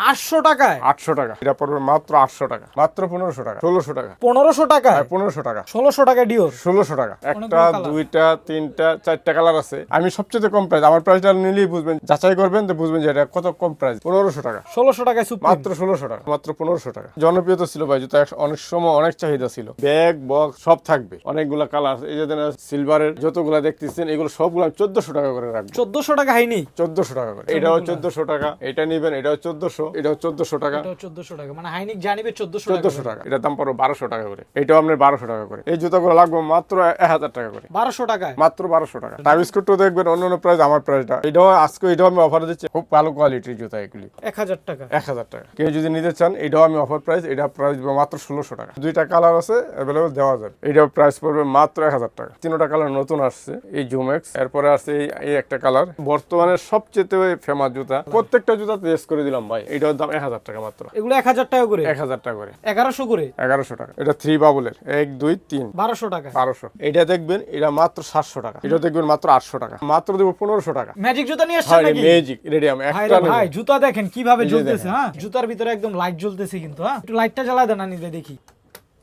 800 টাকায় 800 টাকা। এটা পড়বে মাত্র 800 টাকা, মাত্র 1500 টাকা, 1600 টাকা। 1500 টাকায় 1500 টাকা, 1600 টাকা ডিওর। 1600 টাকা। একটা, colour। দুইটা, তিনটা, চারটা কালার আছে। আমি সবচেয়ে কম প্রাইস, আমার প্রাইসটা নিলেই বুঝবেন, যাচাই করবেন তো বুঝবেন যে এটা কত কম প্রাইস। 1500 টাকা, 1600 টাকায় সুপ্রিম। মাত্র 1600 টাকা, মাত্র 1500 টাকা। জনপ্রিয়তা ছিল ভাই জুতা, অনেক সময় অনেক চাহিদা ছিল। ব্যাগ বক্স সব থাকবে, অনেকগুলা কালার। এই যে সিলভারের যতগুলা দেখতেছেন এগুলো সবগুলো আমি 1400 টাকা করে রাখবো। 1400 টাকা হয়নি? 1400 টাকা করে। এটাও 1400 টাকা, এটা নিবেন, এটাও 1400, এটাও 1400 টাকা, এটাও 1400 টাকা। মানে হাইনিক জানিবে 1400 টাকা। 1400 টাকা। এটার দাম পড়বে 1200 টাকা করে। এটাও আপনার 1200 টাকা করে। এই জুতাগুলো লাগবে মাত্র 1000 টাকা করে। 1200 টাকায় মাত্র 1200 টাকা। টাইম স্কুটও দেখবেন অন্য প্রাইস, আমার প্রাইসটা এটাও আজকে এটাও আমি অফার দিচ্ছি। খুব ভালো কোয়ালিটির জুতা এগুলি। 1000 টাকা। 1000 টাকা। কেউ যদি নিতে চান এটাও আমি অফার প্রাইস, এটা প্রাইস মাত্র 1600 টাকা। দুইটা কালার আছে, অ্যাভেলেবল দেওয়া যাবে। এটাও প্রাইস পড়বে মাত্র 1000 টাকা। তিনটা কালার নতুন আসছে, এই জুমেক্স, এরপরে আছে এই একটা কালার। বর্তমানে সবচেয়ে ফেমাস জুতা, প্রত্যেকটা জুতা টেস্ট করে দিলাম ভাই। এটার দাম 1000 টাকা মাত্র। এগুলো 1000 টাকা করে? 1000 টাকা করে। 1100 করে? 1100 টাকা। এটা 3 বাবুলের, 1 2 3, 1200 টাকা। 1200। এটা দেখবেন এটা মাত্র 700 টাকা। এটা দেখবেন মাত্র 800 টাকা। মাত্র দেব 1500 টাকা। ম্যাজিক জুতা নিয়ে আসছেন নাকি? ম্যাজিক রেডিয়াম একটা নেবেন। ভাই জুতা দেখেন কিভাবে জ্বলতেছে। হ্যাঁ, জুতার ভিতরে একদম লাইট জ্বলতেছে কিন্তু। হ্যাঁ, একটু লাইটটা জ্বালা দেন আনিস ভাই দেখি।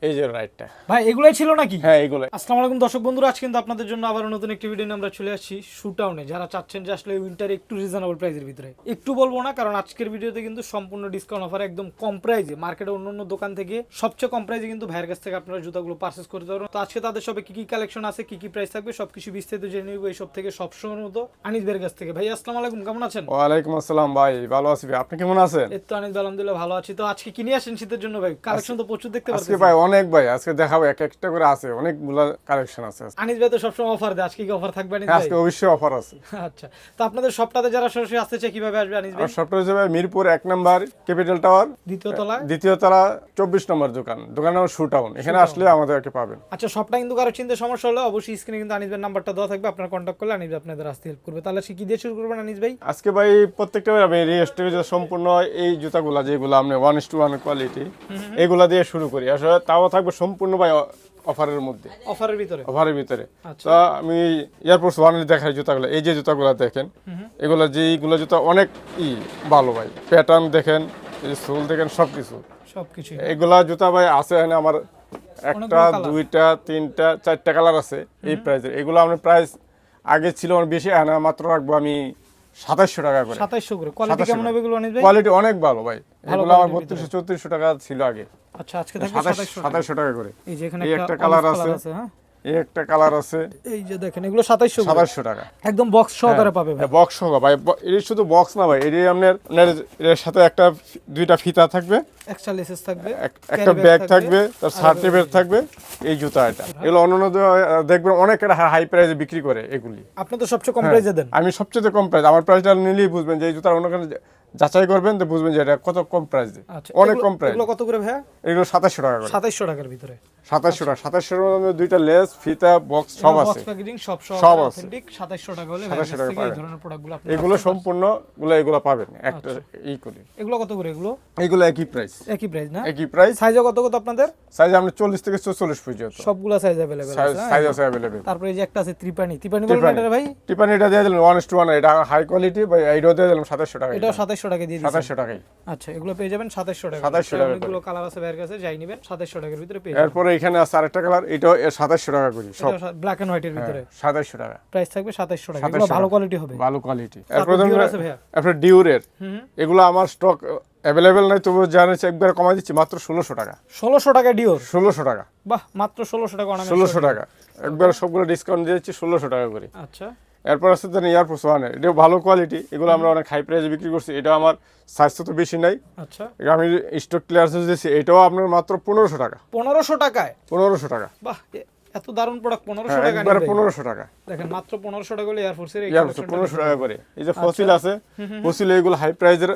এই যে রাইটটা ভাই এগুলাই ছিল নাকি? হ্যাঁ এগুলো। আসসালামু আলাইকুম দর্শক বন্ধুরা, আজ কিন্তু আপনাদের জন্য আবার নতুন একটি ভিডিও নিয়ে আমরা চলে আসছি শুটাউনে। যারা চাচ্ছেন যে আসলে উইন্টারে একটু রিজনেবল প্রাইসের ভিতরে, একটু বলবো না কারণ আজকের ভিডিওতে কিন্তু সম্পূর্ণ ডিসকাউন্ট অফার, একদম কম প্রাইসে, মার্কেটে অন্য দোকান থেকে সবচেয়ে কম প্রাইসে কিন্তু ভাইয়ের কাছ থেকে আপনারা জুতাগুলো পারচেজ করতে পারবেন। তো আজকে তাদের সবে কি কি কালেকশন আছে, কি কি প্রাইস থাকবে সবকিছু বিস্তারিত জেনে নিব এই সব থেকে সবসময়ের মতো আনিস ভাইয়ের কাছ থেকে। ভাই আসসালামু আলাইকুম, কেমন আছেন? ওয়ালাইকুম আসসালাম ভাই, ভালো আছি ভাই, আপনি কেমন আছেন? এই তো আনিস ভাই আলহামদুলিল্লাহ ভালো আছি। তো আজকে কি নিয়ে আসেন শীতের জন্য ভাই? কালেকশন তো প্রচুর দেখতে পাচ্ছি আজকে ভাই অনেক, ভাই আজকে দেখাবো এক একটা করে আছে, অনেকগুলা কালেকশন আছে। আনিস ভাই তো সবসময় অফার দেয়, আজকে কি অফার থাকবে আনিস হ্যাঁ, ভাই? আজকে অবশ্যই অফার আছে। আচ্ছা, তো আপনাদের সবটাতে যারা সরাসরি আসতে চায় কিভাবে আসবে আনিস ভাই? আর সবটা হচ্ছে ভাই মিরপুর 1 নাম্বার ক্যাপিটাল টাওয়ার, দ্বিতীয় তলায়, দ্বিতীয় তলা, 24 নম্বর দোকান। দোকানের নাম শুটাউন। এখানে আসলে আমাদেরকে পাবেন। আচ্ছা, সবটা কিন্তু কারো চিন্তা সমস্যা হলে অবশ্যই স্ক্রিনে কিন্তু আনিস ভাই নাম্বারটা দেওয়া থাকবে, আপনারা কন্ট্যাক্ট করলে আনিস ভাই আপনাদের আসতে হেল্প করবে। তাহলে কি দিয়ে শুরু করবেন আনিস ভাই? আজকে ভাই প্রত্যেকটা আমি রিস্টেজ সম্পূর্ণ এই জুতাগুলা যেগুলো আপনি 1:1 কোয়ালিটি, এগুলা দিয়ে শুরু করি। আসলে তাও থাকবে সম্পূর্ণ ভাই অফারের মধ্যে, অফারের ভিতরে। অফারের ভিতরে। তো আমি এয়ারফোর্স ওয়ানের দেখাই জুতাগুলো। এই যে জুতাগুলো দেখেন, এগুলো যেগুলো জুতা অনেক ভালো ভাই। প্যাটার্ন দেখেন, এই যে সোল দেখেন, সবকিছু সবকিছু। এগুলা জুতা ভাই আছে এখানে আমার একটা, দুইটা, তিনটা, চারটা কালার আছে এই প্রাইসের। এগুলো আমার প্রাইস আগে ছিল অনেক বেশি, এখানে মাত্র রাখবো আমি 2700 টাকা করে। 2700 করে। কোয়ালিটি কেমন হবে এগুলো আনিস ভাই? কোয়ালিটি অনেক ভালো ভাই। এগুলো আমার 3200-3400 টাকা ছিল আগে। আচ্ছা, আজকে থাকবে 2700 টাকা করে। এই যে এখানে একটা কালার আছে, হ্যাঁ এই একটা কালার আছে। এই যে দেখেন এগুলো 2700 টাকা। একদম বক্স সহকারে পাবে ভাই। বক্স সহ ভাই। এর শুধু বক্স না ভাই, এর আপনার এর সাথে একটা দুইটা ফিতা থাকবে, এক্সট্রা লেসেস থাকবে, একটা ব্যাগ থাকবে, তার সার্টিফিকেট থাকবে। এই জুতা এটা, এগুলো অন্য দেখবেন অনেক হাই প্রাইসে বিক্রি করে এগুলি। আপনি তো সবচেয়ে কম প্রাইসে দেন। আমি সবচেয়ে কম প্রাইস, আমার প্রাইসটা নিলেই বুঝবেন যে এই জুতার অন্য যাচাই করবেন তো বুঝবেন যে এটা কত কম প্রাইস। অনেক কম প্রাইস। এগুলো কত করে ভাই? এগুলো 2700 টাকা করে। 2700 টাকার ভিতরে। 2700 টাকা। 2700 এর মধ্যে দুইটা লেস, ফিতা, বক্স সব আছে। বক্স প্যাকেজিং সব সব আছে। অথেন্টিক 2700 টাকা হলে 2700 টাকা এই ধরনের প্রোডাক্টগুলো আপনি এগুলো সম্পূর্ণ এগুলো পাবেন একটা এই করে। এগুলো কত করে? এগুলো একই প্রাইস। একই প্রাইস না? একই প্রাইস। সাইজও কত কত আপনাদের? সাইজ আমরা 40 থেকে 44 পর্যন্ত সবগুলো সাইজ अवेलेबल আছে। সাইজ আছে अवेलेबल। তারপরে এই যে একটা আছে ত্রিপানি বলবেন এটা ভাই? টিপানিটা দিয়ে দিলাম 1:1, এটা হাই কোয়ালিটি ভাই। এইটাও দিয়ে দিলাম 2700 টাকা। এটাও 2700 টাকা দিয়ে দিচ্ছি। 2700 টাকায়। আচ্ছা, এগুলো পেয়ে যাবেন 2700 টাকা। 2700 টাকা। অনেকগুলো কালার আছে ভাইয়ের কাছে, যাই নেবেন 2700 টাকার ভিতরে পেয়ে যাবেন। এরপরে এখানে আছে আরেকটা কালার, এটাও 2700 টাকা করে সব। এটা ব্ল্যাক এন্ড হোয়াইটের ভিতরে 2700 টাকা। প্রাইস থাকবে 2700 টাকা। এগুলো ভালো কোয়ালিটি হবে। ভালো কোয়ালিটি। এরপরে ডিউর আছে ভাইয়া। এরপর ডিউরের এগুলো আমার স্টক अवेलेबल নাই, তবু জানেন একবার কমাই দিচ্ছি মাত্র 1600 টাকা। 1600 টাকা ডিউর? 1600 টাকা। বাহ, মাত্র 1600 টাকা। 1600 টাকা একবার সবগুলো ডিসকাউন্ট দিয়ে দিচ্ছি 1600 টাকা করে। আচ্ছা, এরপর আছে দেন এয়ারফোর্স ওয়ানের, এটাও ভালো কোয়ালিটি। এগুলো আমরা অনেক হাই প্রাইসে বিক্রি করছি। এটা আমার সাইজ তো বেশি নাই। আচ্ছা, এটা আমি স্টক ক্লিয়ারেন্স দিয়েছি। এটাও আপনার মাত্র 1500 টাকা। 1500 টাকায়? 1500 টাকা। বাহ, এত দারুণ প্রোডাক্ট 1500 টাকা একবার নিবে? 1500 টাকা। দেখেন মাত্র 1500 টাকা হলে এয়ারফোর্সের এই এয়ারফোর্স 1500 টাকা করে। এই যে ফসিল আছে, ফসিল এগুলো হাই প্রাইসের,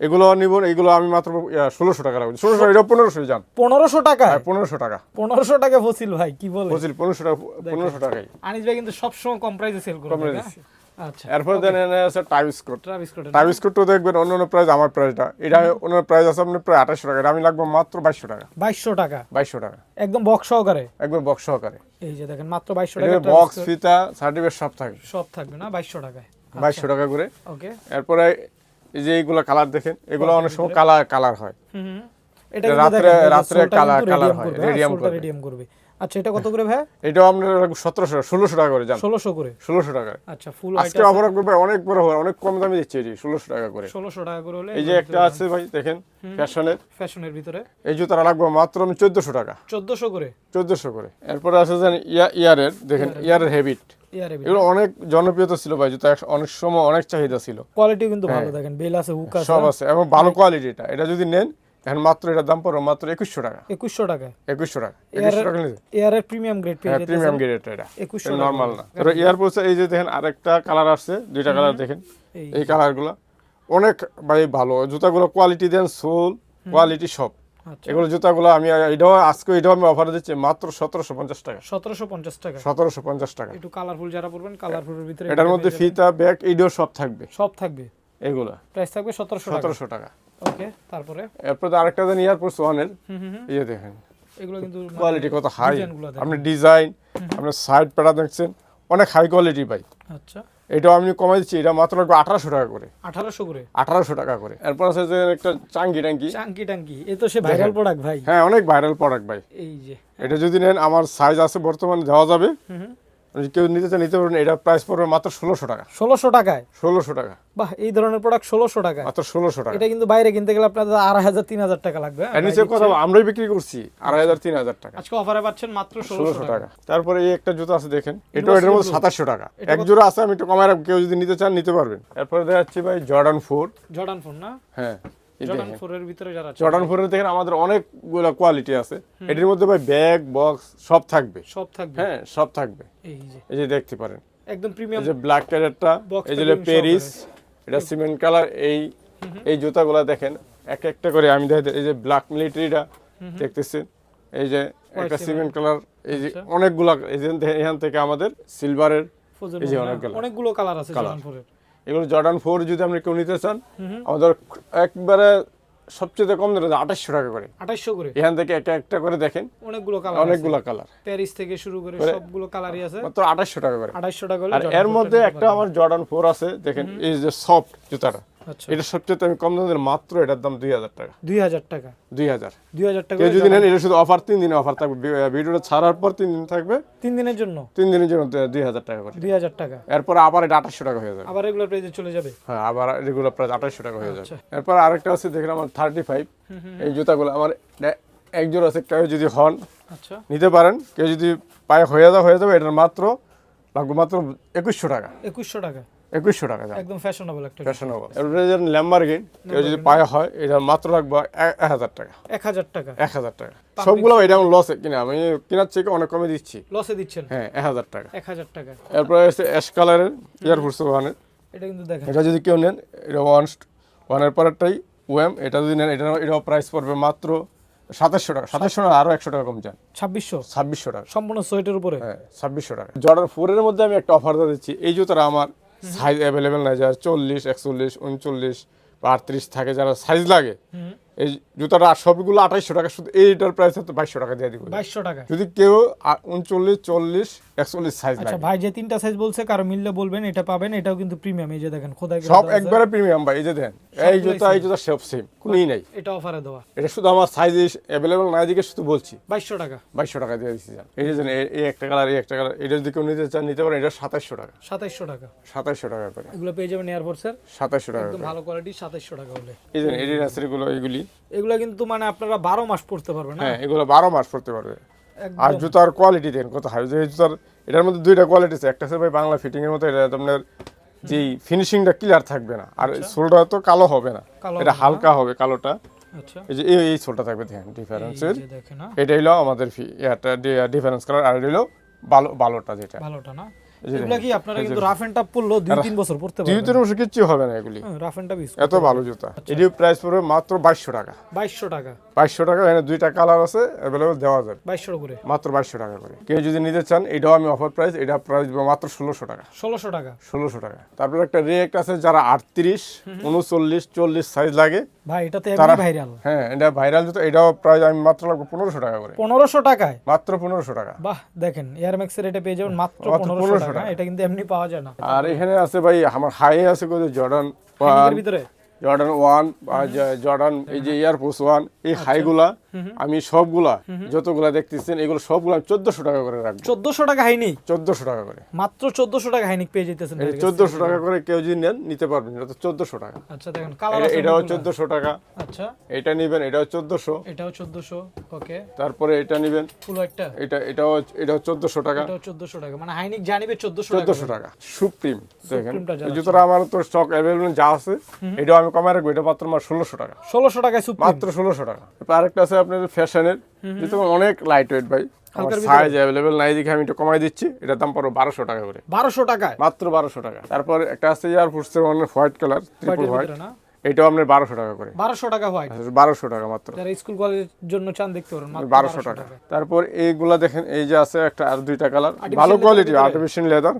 এগুলো নিব। এগুলো আমি মাত্র 1600 টাকা রাখবো। 1600, এটা 1500 যান। 1500 টাকা? 1500 টাকা। 1500 টাকা ফসিল ভাই, কি বলে? ফসিল 1500 টাকা। 1500 টাকাই। আনিস ভাই কিন্তু সবসময় কম প্রাইসে সেল করে। আচ্ছা, এরপর দেন আছে টাইবিস্কোট। ট্রাভিসকোট টাইবিস্কোটও দেখবেন অন্য প্রাইস, আমার প্রাইসটা এটা অন্য প্রাইস আছে আপনার প্রায় 2800 টাকা। আমি লাগবে মাত্র 2200 টাকা। 2200 টাকা? 2200 টাকা একদম বক্স সহকারে? একবার বক্স সহকারে। এই যে দেখেন মাত্র 2200 টাকা। বক্স, ফিতা, সার্টিফিকেট সব থাকবে। সব থাকবে না 2200 টাকায়? 2200 টাকা করে। ওকে। এরপরে এই যে এইগুলো কালার দেখেন, এগুলো অনেক সময় কালার হয়। হুম, এটা রাত্রে কালার হয়, রেডিয়াম করবে। আচ্ছা, এটা কত করে ভাই? এটাও আপনার 1600 টাকা করে জান। 1600 করে। 1600 টাকা। আচ্ছা, ফুল আজকে অফার করবে অনেক বড় হয়, অনেক কম দামে দিচ্ছি এটি 1600 টাকা করে। 1600 টাকা করে হলে এই যে একটা আছে ভাই দেখেন ফ্যাশনের ভিতরে, এই জুতাটা লাগবে মাত্র 1400 টাকা। 1400 করে। 1400 করে। এরপরে আছে জান ইয়ারের, দেখেন ইয়ারের হেবিট, এগুলো অনেক জনপ্রিয়তা ছিল ভাই, জুতা অনেক সময় অনেক চাহিদা ছিল। কোয়ালিটি কিন্তু ভালো, দেখেন বেল আছে, হুক আছে, সব আছে এবং ভালো কোয়ালিটি। এটা যদি নেন এখন মাত্র এটার দাম পড়বে মাত্র 2100 টাকা। 2100 টাকা। 2100 টাকা। 2100 টাকা নিতে এয়ারের প্রিমিয়াম গ্রেড পেয়ে যাচ্ছে। প্রিমিয়াম গ্রেড এটা 2100 নরমাল না। আর এয়ার পড়ছে এই যে দেখেন আরেকটা কালার আসছে, দুইটা কালার দেখেন, এই কালারগুলো অনেক ভাই ভালো জুতাগুলো, কোয়ালিটি দেন, সোল কোয়ালিটি সব। এগুলো জুতাগুলো আমি এটাও আমি অফারে দিচ্ছি মাত্র 1750 টাকা। 1750 টাকা। 1750 টাকা। একটু কালারফুল যারা পড়বেন, কালারফুলের ভিতরে এটার মধ্যে ফিতা, ব্যাগ, এইটাও সব থাকবে। সব থাকবে। এগুলো প্রাইস থাকবে 1700 টাকা। ওকে, তারপরে এরপর আরেকটা দেন ইয়ার পড়ছে ওয়ানের, এই যে দেখেন এগুলো কিন্তু কোয়ালিটি কত হাই, আপনি ডিজাইন, আপনার সাইড প্যাটা দেখছেন অনেক হাই কোয়ালিটি পাই। আচ্ছা, এটাও আমি কমাই দিচ্ছি, এটা মাত্র লাগবে 1800 টাকা করে। 1800 করে। 1800 টাকা করে। এরপর আছে যে একটা চাঙ্গি টাঙ্কি, এ তো সে ভাইরাল প্রোডাক্ট ভাই। হ্যাঁ, অনেক ভাইরাল প্রোডাক্ট ভাই। এই যে এটা যদি নেন আমার সাইজ আছে বর্তমানে দেওয়া যাবে, কেউ নিতে চান নিতে পারবেন। এটা প্রাইস পড়বে মাত্র 1600 টাকা। 1600 টাকায়? 1600 টাকা। বাহ, এই ধরনের প্রোডাক্ট 1600 টাকা, মাত্র 1600 টাকা। এটা কিন্তু বাইরে কিনতে গেলে আপনাদের 2500 3000 টাকা লাগবে। এর নিচে কথা আমরাই বিক্রি করছি 2500 3000 টাকা। আজকে অফারে পাচ্ছেন মাত্র 1600 টাকা। তারপরে এই একটা জুতা আছে দেখেন, এটা এটার মধ্যে 2700 টাকা। এক জোড়া আছে, আমি একটু কমায় রাখবো, কেউ যদি নিতে চান নিতে পারবেন। এরপরে দেখাচ্ছি ভাই জর্ডান 4। জর্ডান 4 না? হ্যাঁ, জর্ডান 4 এর ভিতরে যারা আছে, জর্ডান 4 এর দেখেন আমাদের অনেকগুলো কোয়ালিটি আছে। এটির মধ্যে ভাই ব্যাগ, বক্স সব থাকবে। হ্যাঁ, সব থাকবে। এই যে দেখতে পারেন একদম প্রিমিয়াম। এই যে ব্ল্যাক ক্যারেটটা, এই যে প্যারিস, এটা সিমেন্ট কালার। এই জুতাগুলো দেখেন এক একটা করে আমি দেখাই। এই যে ব্ল্যাক মিলিটারিটা দেখতেছেন, এই যে একটা সিমেন্ট কালার, এই যে অনেকগুলো, এই যে এখান থেকে আমাদের সিলভারের, এই যে অনেকগুলো কালার আছে জর্ডান 4 এর। এগুলো জর্ডান 4 যদি আপনি কেউ নিতে চান, আমাদের একবারে সবচেয়ে কম দামে 2800 টাকা করে। 2800 করে। এখান থেকে একটা করে দেখেন, অনেকগুলো কালার, প্যারিস থেকে শুরু করে সবগুলো কালারই আছে। মাত্র 2800 টাকা করে। 2800 টাকা হলে আর এর মধ্যে একটা আমার জর্ডান 4 আছে দেখেন, এই যে সফট জুতাটা, এটা সবচেয়ে আমি কম দামের, মাত্র এটার দাম 2000 টাকা। 2000 টাকা। 2000 টাকা। কেউ যদি নেন, এটা শুধু অফার 3 দিনের অফার থাকবে, ভিডিওটা ছাড়ার পর 3 দিন থাকবে। 3 দিনের জন্য? 3 দিনের জন্য 2000 টাকা করে। 2000 টাকা। এরপর আবার এটা 2800 টাকা হয়ে যাবে। আবার রেগুলার প্রাইসে চলে যাবে? হ্যাঁ, আবার রেগুলার প্রাইস 2800 টাকা হয়ে যাবে। এরপর আরেকটা আছে দেখেন আমার 35, এই জুতাগুলো আমার এক জোড়া আছে, কেউ যদি হন আচ্ছা নিতে পারেন। কেউ যদি পায়ে হয়ে যাবে, এটার মাত্র লাগবে মাত্র 2100 টাকা। 2100 টাকা। 2100 টাকা একদম ফ্যাশনেবল একটা। ফ্যাশনেবল। এরপরে যেন ল্যাম্বরগিনি, কেউ যদি পায়ে হয়, এটা মাত্র লাগবে 1000 টাকা। 1000 টাকা। 1000 টাকা। সবগুলো এটা আমি লসে কিনা, আমি কেনার থেকে অনেক কমে দিচ্ছি। লসে দিচ্ছেন? হ্যাঁ, 1000 টাকা। 1000 টাকা। এরপরে আছে অ্যাশ কালারের এয়ারফোর্স ওয়ানের, এটা কিন্তু দেখেন, এটা যদি কেউ নেন, এটা ওয়ানের পরেরটাই ওএম, এটা যদি নেন, এটাও প্রাইস পড়বে মাত্র 2700 টাকা। 2700 না, আরো 100 টাকা কম যান। 2600 টাকা সম্পূর্ণ সোয়েটের উপরে। হ্যাঁ, 2600 টাকা। জর্ডান 4 এর মধ্যে আমি একটা অফার দিচ্ছি। এই জুতাটা আমার সাইজ অ্যাভেলেবেল নাই, যারা 40 41 39 বা 38 থাকে, যারা সাইজ লাগে, এই জুতাটা সবগুলো 2800 টাকা। শুধু এইটার প্রাইস হচ্ছে 2200 টাকা দিয়ে দিব। 2200 টাকা। যদি কেউ 39 40 41 সাইজ লাগে। আচ্ছা ভাই, যে তিনটা সাইজ বলছে, কারো মিললে বলবেন, এটা পাবেন। এটাও কিন্তু প্রিমিয়াম। এই যে দেখেন, খোদাই সব একবারে প্রিমিয়াম ভাই। এই যে দেখেন, এই জুতা সব সেম, কোনই নাই। এটা অফারে দেওয়া। এটা শুধু আমার সাইজ অ্যাভেলেবেল নাই দিকে শুধু বলছি। 2200 টাকা। 2200 টাকা দিয়ে দিচ্ছি। এই যে এই একটা কালার, এই একটা কালার, এটা যদি কেউ নিতে চান নিতে পারেন। এটা 2700 টাকা। 2700 টাকা। 2700 টাকা করে। এগুলো পেয়ে যাবেন এয়ারফোর্সের 2700 টাকা। একদম ভালো কোয়ালিটি, 2700 টাকা হলে। এই যে এডিডাসেরগুলো, এগুলো কিন্তু মানে আপনারা 12 মাস পড়তে পারবেন। হ্যাঁ, এগুলো 12 মাস পড়তে পারবে। আর জুতার কোয়ালিটি দেন কত হাই। যে জুতার এটার মধ্যে দুইটা কোয়ালিটি আছে, একটা আছে ভাই বাংলা ফিটিং এর মতো, এটা আপনার যে ফিনিশিংটা ক্লিয়ার থাকবে না, আর সোলটা তো কালো হবে না, এটা হালকা হবে কালোটা। আচ্ছা, এই যে এই সোলটা থাকবে, দেখেন ডিফারেন্সের। এটা হলো আমাদের ডিফারেন্স কালার, আর হলো ভালোটা, যেটা ভালোটা না। এগুলা কি আপনারা কিন্তু রাফ এন্ড টাফ পড়লো 2-3 বছর পড়তে পারবেন। 2-3 বছর কিচ্ছু হবে না এগুলি। রাফ এন্ড টাফ এত ভালো জুতা। এর প্রাইস পড়বে মাত্র 2200 টাকা। 2200 টাকা। 2200 টাকা। এখানে দুইটা কালার আছে, अवेलेबल দেওয়া যাবে। 2200 করে। মাত্র 2200 টাকা করে। কেউ যদি নিতে চান, এটাও আমি অফার প্রাইস, এটা প্রাইস মাত্র 1600 টাকা। 1600 টাকা। 1600 টাকা। তারপর একটা রেক আছে, যারা 38 39 40 সাইজ লাগে ভাই, এটা তো এমনি ভাইরাল। হ্যাঁ, এটা ভাইরাল জুতা। এটাও প্রাইস আমি মাত্র লাগবে 1500 টাকা করে। 1500 টাকায়? মাত্র 1500 টাকা। বাহ, দেখেন এয়ার ম্যাক্সের এটা পেয়ে যাবেন মাত্র 1500 টাকা। এটা কিন্তু এমনি পাওয়া যায় না। আর এখানে আছে ভাই আমার হাই আছে কত জর্ডান এর ভিতরে। জর্ডান 1 বা জর্ডান এই যে এয়ারফোর্স 1 এই হাইগুলা আমি সবগুলা যতগুলা দেখতেছেন এগুলো সবগুলা 1400 টাকা করে রাখবো। 1400 টাকা হাইনিক, 1400 টাকা করে, মাত্র 1400 টাকা হাইনিক পেয়ে যেতেছেন। 1400 টাকা করে কেউ যদি নেন নিতে পারবেন, এটা তো 1400 টাকা। আচ্ছা দেখেন কালার আছে, এটাও 1400 টাকা। আচ্ছা এটা নেবেন, এটাও 1400, এটাও 1400। ওকে, তারপরে এটা নেবেন, ফুল হোয়াইটটা এটাও 1400 টাকা। এটাও 1400 টাকা, মানে হাইনিক জানিবে 1400 1400 টাকা। সুপ্রিম দেখেন সুপ্রিমটা যারা এই জুতোটা আমার তো স্টক অ্যাভেলেবল যা আছে এটাও আমি কমায় রাখবো, এটা মাত্র 1600 টাকা। 1600 টাকায় সুপ্রিম, মাত্র 1600 টাকা। এরপর আরেকটা আছে আপনার ফ্যাশনের, জুতো অনেক লাইট ওয়েট ভাই, হালকার ভিতরে। সাইজ অ্যাভেলেবল নাই দেখে আমি একটু কমাই দিচ্ছি, এটার দাম পড়বে 1200 টাকা করে। 1200 টাকায় মাত্র 1200 টাকা। তারপর একটা আছে এয়ারফোর্সের অনেক হোয়াইট কালার, ট্রিপল হোয়াইট, না এটাও আপনার 1200 টাকা করে। 1200 টাকা হোয়াইট, 1200 টাকা মাত্র, যারা স্কুল কলেজের জন্য চান দেখতে পারেন, মাত্র 1200 টাকা। তারপর এইগুলা দেখেন, এই যে আছে একটা আর দুইটা কালার, ভালো কোয়ালিটি আর্টিফিশিয়াল লেদার।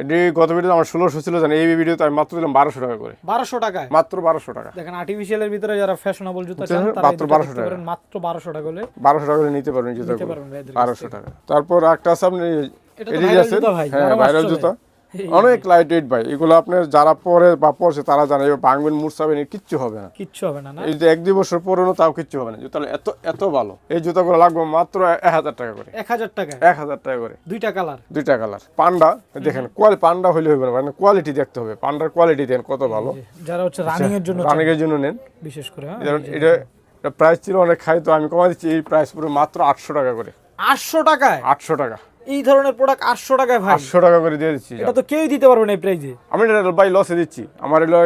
এটি গত ভিডিওতে আমার 1600 ছিল, জানেন এই ভিডিওতে আমি মাত্র দিলাম 1200 টাকা করে। 1200 টাকায় মাত্র 1200 টাকা। দেখেন আর্টিফিশিয়ালের ভিতরে যারা ফ্যাশনেবল জুতা চান তারা মাত্র 1200 টাকা। মাত্র 1200 টাকা হলে 1200 টাকা করে নিতে পারবেন জুতা, নিতে পারবেন ভাইদের 1200 টাকা। তারপর একটা আছে আপনি এটা তো ভাইরাল জুতা ভাই, হ্যাঁ যারা ভাইরাল আসছে জুতা, এই অনেক লাইট ওয়েট ভাই। এগুলো আপনার যারা পরে বা পরছে তারা জানে এবার ভাঙবেন মুড়ছাবেন কিচ্ছু হবে না, কিচ্ছু হবে না। না এই যে 1-2 বছর পুরনো তাও কিচ্ছু হবে না। জুতা এত এত ভালো, এই জুতাগুলো লাগবে মাত্র 1000 টাকা করে। 1000 টাকায় 1000 টাকা করে, দুইটা কালার, দুইটা কালার। পান্ডা দেখেন, পান্ডা হইলে হবে না, মানে কোয়ালিটি দেখতে হবে, পান্ডার কোয়ালিটি দেন কত ভালো। যারা হচ্ছে রানিং এর জন্য রানিং এর জন্য নেন বিশেষ করে। হ্যাঁ যেমন এটা প্রাইস ছিল অনেক হাই, তো আমি কমাই দিচ্ছি, এই প্রাইস পুরো মাত্র 800 টাকা করে। 800 টাকায় 800 টাকা, এই ধরনের প্রোডাক্ট 800 টাকায় ভাই, 800 টাকা করে দিয়ে দিচ্ছি। এটা তো কেউই দিতে পারবে না এই প্রাইসে। আমি এটা বাই লসে দিচ্ছি, আমার এলো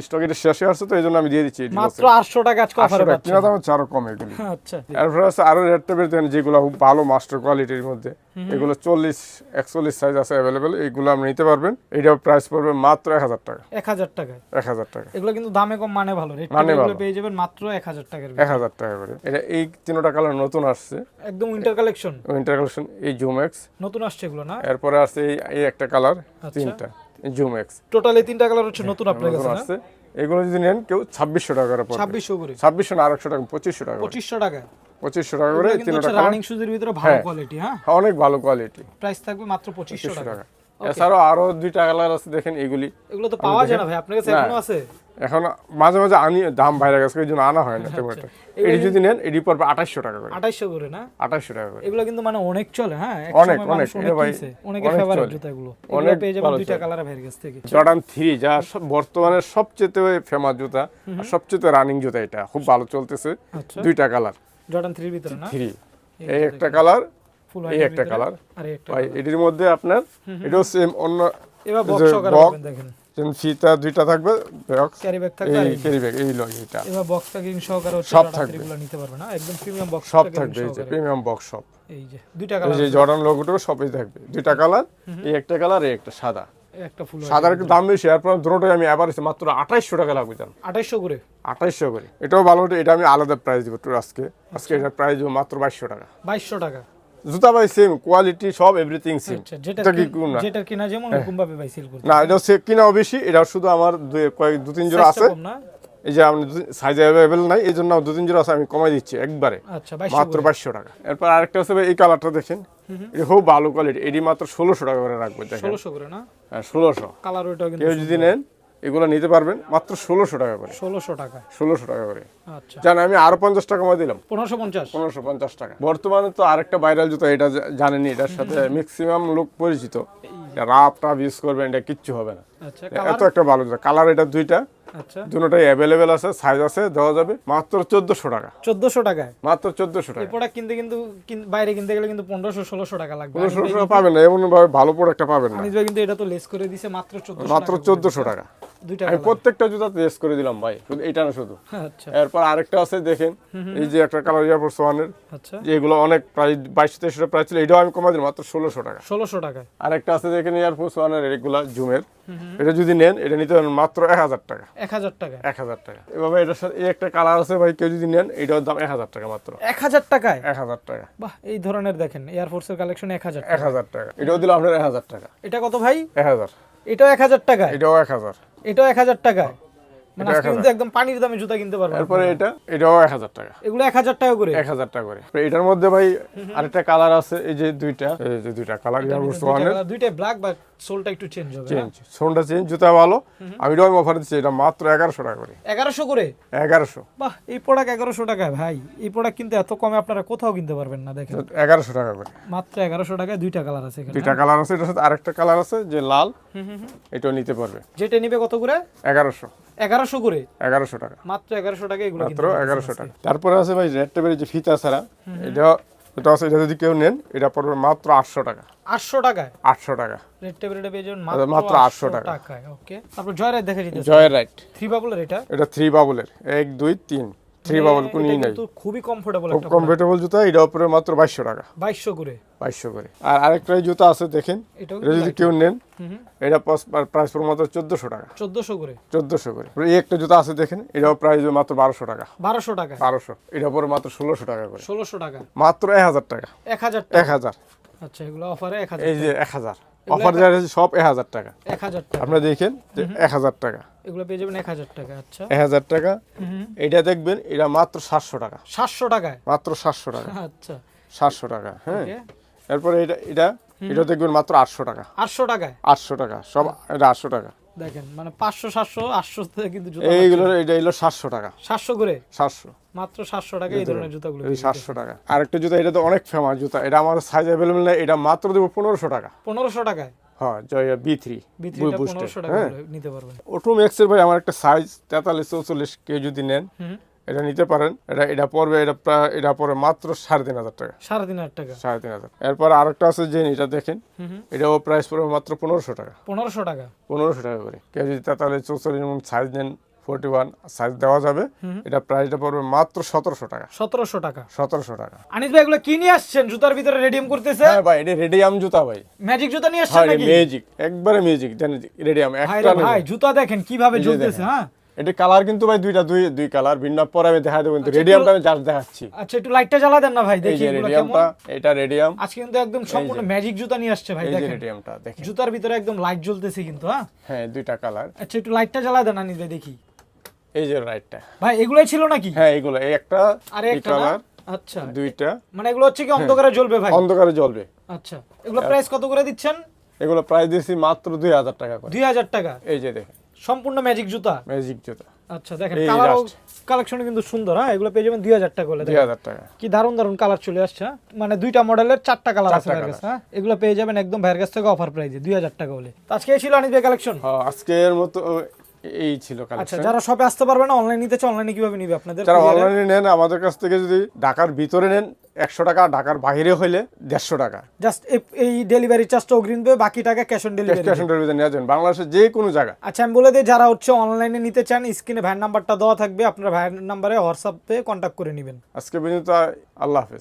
স্টক এটা শেষে আসছে তো এই জন্য আমি দিয়ে দিচ্ছি মাত্র 800 টাকা আজকে অফারে পাচ্ছেন। কিনা দাম হচ্ছে আরো কম এগুলি। আচ্ছা এরপর আছে আরো রেড টেপের দেন যেগুলো খুব ভালো মাস্টার কোয়ালিটির মধ্যে, এগুলো 40-41 সাইজ আছে অ্যাভেলেবেল, এইগুলো আপনি নিতে পারবেন। এইটার প্রাইস পড়বে মাত্র 1000 টাকা। 1000 টাকায় 1000 টাকা। এগুলো কিন্তু দামে কম মানে ভালো, রেট মানে এগুলো ভালো। পেয়ে যাবেন মাত্র 1000 টাকার। 1000 টাকা করে। এটা এই তিনটা কালার নতুন আসছে, একদম উইন্টার কালেকশন, উইন্টার কালেকশন। এই জুমেক্স নতুন আসছে এগুলো না। এরপরে আছে এই একটা কালার, তিনটা জুমেক্স, টোটালি তিনটা কালার হচ্ছে নতুন আপনার নতুন কাছে না। আসছে। এগুলো যদি নেন কেউ 2600 টাকা করে পড়বে। 2600 করে, 2600 না 800 টাকা, 2500 টাকা করে। 2500 টাকা 2500 টাকা করে, কিন্তু তিনটা হচ্ছে কালার, রানিং শুজের ভিতরে ভালো কোয়ালিটি। হ্যাঁ অনেক ভালো কোয়ালিটি। প্রাইস থাকবে মাত্র 2500 টাকা। টাকা। এছাড়াও আরো দুইটা কালার আছে দেখেন, এগুলি এগুলো তো পাওয়া যায় না ভাই, আপনার কাছে এখনো আছে? এখন মাঝে মাঝে আনি, দাম বাইরে গেছে এই জন্য আনা হয় না তেমন একটা। এটি যদি নেন এটি পড়বে 2800 টাকা করে। 2800 করে না, 2800 টাকা করে। এগুলো কিন্তু মানে অনেক চলে। হ্যাঁ অনেক অনেক অনেক ভাই, অনেকের অনেক ফেভারিট চলে। জুতা এগুলো। অনেক এগুলো পেয়ে যাবেন ভালো দুইটা চলে। কালার ভাইয়ের কাছ থেকে। জর্ডান 3 যা বর্তমানে সবচেয়ে ফেমাস জুতা আর সবচেয়ে রানিং জুতা, এটা খুব ভালো চলতেছে। আচ্ছা দুইটা কালার, জর্ডান 3 এর ভিতরে না, 3 এই একটা কালার, ফুল এই একটা কালার। আর এই একটা ভাই এটির মধ্যে আপনার এটাও সেম অন্য এবার বক্স সহকারে পাবেন দেখেন, যেন ফিতা দুইটা থাকবে, বক্স ক্যারি ব্যাগ থাকবে, আর এই ক্যারি ব্যাগ এই লয় এটা এবার বক্স প্যাকিং সহকারে হচ্ছে সব জর্ডান থাকবে। 3 গুলো নিতে পারবেন না, একদম প্রিমিয়াম বক্স সব থাকবে, এই যে প্রিমিয়াম বক্স সব। এই যে দুইটা এই কালার, যে জর্ডান লোগোটা সবই থাকবে, দুইটা কালার, এই একটা কালার, এই একটা সাদা। একটা ফুল সাদার একটু দাম বেশি, এরপর দুটোটাই আমি এভারেজ মাত্র 2800 টাকা লাগবে জান, 2800 করে। 2800 করে। এটাও ভালো, এটা আমি আলাদা প্রাইস দিব আজকে এটার প্রাইস দিব মাত্র 2200 টাকা। 2200 টাকা জুতা ভাই সেম কোয়ালিটি, সব এভরিথিং সেম। আচ্ছা, যেটা কি কোন না যেটা কিনা যেমন এরকম ভাবে ভাই সেল করতে না, এটা সে কিনাও বেশি, এটা শুধু আমার দু তিন জোড়া আছে, কম না। এই যে আপনি সাইজ অ্যাভেলেবেল নাই এই জন্য 2-3 জোড়া আছে, আমি কমাই দিচ্ছি একবারে আচ্ছা 2200 মাত্র 2200 টাকা। এরপর আরেকটা আছে ভাই, এই কালারটা দেখেন, এটা খুব ভালো কোয়ালিটি, এটি মাত্র 1600 টাকা করে রাখবে দেখেন। 1600 করে না, হ্যাঁ 1600। কালার ওইটাও কিন্তু কেউ যদি নেন এগুলো নিতে পারবেন মাত্র 1600 টাকা করে। 1600 টাকা। 1600 টাকা করে। আচ্ছা জান আমি আরো 50 টাকা কমাই দিলাম, 1550। 1550 টাকা। বর্তমানে তো আরেকটা ভাইরাল জুতা, এটা জানেনই, এটার সাথে ম্যাক্সিমাম লোক পরিচিত, রাফ টাফ ইউজ করবেন, এটা কিচ্ছু হবে না। আচ্ছা এত একটা ভালো জুতা, কালার এটা দুইটা, আচ্ছা দুটোটাই অ্যাভেলেবেল আছে, সাইজ আছে, দেওয়া যাবে মাত্র 1400 টাকা। 1400 টাকায় মাত্র 1400 টাকা। এই প্রোডাক্ট কিনতে কিন্তু বাইরে কিনতে গেলে কিন্তু 1500-1600 টাকা লাগবে। 1500 টাকা পাবেন না, এমন ভাবে ভালো প্রোডাক্টটা পাবেন না। আনিস ভাই কিন্তু এটা তো লেস করে দিয়েছে মাত্র 1400 মাত্র 1400 টাকা। দুইটা আমি প্রত্যেকটা জুতাতে লেস করে দিলাম ভাই, শুধু এটা না শুধু। আচ্ছা এরপর আরেকটা আছে দেখেন, এই যে একটা কালার এয়ারফোর্স 1 এর, আচ্ছা যে এগুলো অনেক প্রাইস 2200-2300 প্রাইস ছিল, এটাও আমি কমাই দিলাম মাত্র 1600 টাকা। 1600 টাকায়। আরেকটা আছে দেখেন এয়ারফোর্স 1 এর, এগুলা জুমের, এটা যদি নেন এটা নিতে পারেন মাত্র 1000 টাকা। 1000 টাকা। 1000 টাকা। এভাবে এটার সাথে এই একটা কালার আছে ভাই, কেউ যদি নেন এটার দাম 1000 টাকা মাত্র। 1000 টাকায়? 1000 টাকা। বাহ, এই ধরনের দেখেন এয়ারফোর্সের কালেকশন 1000 টাকা। 1000 টাকা। এটাও দিলাম আপনার 1000 টাকা। এটা কত ভাই? 1000। এটাও 1000 টাকায়? এটাও 1000। এটাও 1000 টাকায়। মানে আজকে কিন্তু একদম পানির দামে জুতা কিনতে পারবেন। এরপরে এটাও 1000 টাকা। এগুলো 1000 টাকা করে। 1000 টাকা করে। এটার মধ্যে ভাই আরেকটা কালার আছে, এই যে দুইটা কালার দুইটাই ব্ল্যাক বা সোলটা একটু চেঞ্জ হবে। চেঞ্জ, সোলটা চেঞ্জ, জুতা ভালো। আমি এটাও অফার দিচ্ছি, এটা মাত্র 1100 টাকা করে। 1100 করে? 1100। বাহ, এই প্রোডাক্ট 1100 টাকায় ভাই। এই প্রোডাক্ট কিন্তু এত কমে আপনারা কোথাও কিনতে পারবেন না। দেখেন 1100 টাকা করে, মাত্র 1100 টাকায় দুইটা কালার আছে এখানে। দুইটা কালার আছে, এটার সাথে আরেকটা কালার আছে যে লাল, এটাও নিতে পারবে। যেটা নিবে কত করে? 1100। 1100 করে? 1100 টাকা, মাত্র 1100 টাকা এগুলো মাত্র 1100 টাকা। তারপরে আছে ভাই রেড টেপের যে ফিতা ছাড়া, এটা আছে, এটা যদি কেউ নেন এটা পড়বে মাত্র 800 টাকা। 800 টাকায়? 800 টাকা। রেড টেপের এটা পেয়ে যাবেন মাত্র 800 টাকায়। ওকে, তারপর জয় রাইড দেখা যেতেছে। জয় রাইট 3 বাবলের এটা 3 বাবলের 1 2 3 3 বাবল কোনই নাই, কিন্তু খুবই কমফোর্টেবল খুব একটা কমফোর্টেবল জুতা। এটা উপরে মাত্র 2200 টাকা। 2200 করে? 2200 করে। আর আরেকটা জুতা আছে দেখেন, এটাও এটা যদি কেউ নেন এটা প্রাইস পড়বে মাত্র 1400 টাকা। 1400 করে? 1400 করে। এই একটা জুতা আছে দেখেন, এটাও প্রাইস মাত্র 1200 টাকা। 1200 টাকা? 1200। এটা পড়বে মাত্র 1600 টাকা করে। 1600 টাকা? মাত্র 1000 টাকা। 1000 টাকা? 1000। আচ্ছা, এগুলো অফারে 1000। এই যে 1000 অফার যা আছে সব 1000 টাকা। 1000 টাকা? আপনারা দেখেন যে 1000 টাকা, এগুলো পেয়ে যাবেন 1000 টাকা। আচ্ছা, 1000 টাকা। এটা দেখবেন এটা মাত্র 700 টাকা। 700 টাকায়? মাত্র 700 টাকা। আচ্ছা, 700 টাকা। হ্যাঁ, ওকে। এরপরে এটা দেখবেন মাত্র 800 টাকা। 800 টাকায়? 800 টাকা সব, এটা 800 টাকা। দেখেন মানে 500 700 800 থেকে কিন্তু জুতা এইগুলো এটা হলো 700 টাকা। 700 করে? 700। মাত্র 700 টাকা এই ধরনের জুতাগুলো। এই 700 টাকা। আরেকটা জুতা, এটা তো অনেক ফেমাস জুতা, এটা আমার সাইজ अवेलेबल না, এটা মাত্র দেব 1500 টাকা। 1500 টাকায়? হ্যাঁ, জয় B3 বিথ্রিটা 1500 টাকা নিতে পারবেন। অটো ম্যাক্সের ভাই আমার একটা সাইজ 43 44 কেউ যদি নেন এটা নিতে পারেন। এটা পড়বে, এটা পড়বে মাত্র 3500 টাকা। 3500 টাকা? 3500। এরপর আরেকটা আছে যে এটা দেখেন, এটাও প্রাইস পড়বে মাত্র 1500 টাকা। 1500 টাকা? 1500 টাকা করে। কেউ যদি 43 44 সাইজ নেন 41 সাইজ দেওয়া যাবে। এটা প্রাইসটা পড়বে মাত্র 1700 টাকা। 1700 টাকা? 1700 টাকা। আনিস ভাই, এগুলো কি নিয়ে আসছেন? জুতার ভিতরে রেডিয়াম করতেছে? হ্যাঁ ভাই, এটা রেডিয়াম জুতা ভাই। ম্যাজিক জুতা নিয়ে আসছেন হ্যাঁ, নাকি? ম্যাজিক, একবারে ম্যাজিক রেডিয়াম ভাই একটা রে ভাই, জুতা দেখেন কিভাবে জ্বলতেছে। হ্যাঁ, এটা কালার কিন্তু ভাই দুই কালার ভিন্ন, পরে আমি দেখা দেব। কিন্তু রেডিয়ামটা আমি জাস্ট দেখাচ্ছি। আচ্ছা, একটু লাইটটা জ্বালা দেন না ভাই, এই দেখি যে এগুলো কেমন। রেডিয়ামটা, এটা রেডিয়াম। আজকে কিন্তু একদম সম্পূর্ণ ম্যাজিক জুতা নিয়ে আসছে ভাই। এই যে দেখেন রেডিয়ামটা দেখেন, জুতার ভিতরে একদম লাইট জ্বলতেছে কিন্তু। হ্যাঁ হ্যাঁ, দুইটা কালার। আচ্ছা, একটু লাইটটা জ্বালা দেন আনিস ভাই, দেখি। এই যে রাইটটা ভাই এগুলাই ছিল নাকি? হ্যাঁ, এগুলো এই একটা আর একটা কালার। আচ্ছা, দুইটা মানে এগুলো হচ্ছে কি অন্ধকারে জ্বলবে ভাই? অন্ধকারে জ্বলবে। আচ্ছা, এগুলো প্রাইস কত করে দিচ্ছেন? এগুলো প্রাইস দিয়েছি মাত্র 2000 টাকা করে। 2000 টাকা? এই যে দেখেন, সম্পূর্ণ ম্যাজিক জুতা? ম্যাজিক জুতা। আচ্ছা, দেখেন এই কালার last। কালেকশন কিন্তু সুন্দর। হ্যাঁ, এগুলো পেয়ে যাবেন 2000 টাকা করে। 2000 টাকা। কি দারুণ দারুণ কালার চলে আসছে। হ্যাঁ? মানে দুইটা মডেলের 4টা কালার আছে 4টা ভাইয়ের কাছে। হ্যাঁ, এগুলো পেয়ে যাবেন একদম ভাইয়ের কাছ থেকে অফার প্রাইসে 2000 টাকা হলে। তো আজকে এই ছিল আনিস ভাই কালেকশন। হ্যাঁ, আজকের মতো এই ছিল আচ্ছা, কালেকশন। যারা শপে আসতে পারবে না, অনলাইন নিতে চায়, অনলাইনে কিভাবে নিবে আপনাদের? যারা অনলাইনে নেন আমাদের কাছ থেকে, যদি ঢাকার ভিতরে নেন 100 টাকা, ঢাকার বাইরে হইলে 150 টাকা। জাস্ট এই ডেলিভারি চার্জটা অগ্রিম দেবে, বাকি টাকা cash on delivery. Cash on delivery নেওয়া যাবেন বাংলাদেশের যে কোনো জায়গা। আচ্ছা, আমি বলে দিই, যারা হচ্ছে অনলাইনে নিতে চান, স্ক্রিনে ভাইয়ের নাম্বারটা দেওয়া থাকবে, আপনারা ভাইয়ের নাম্বারে হোয়াটসঅ্যাপে কন্ট্যাক্ট করে নেবেন। আজকে পর্যন্ত আল্লাহ হাফেজ।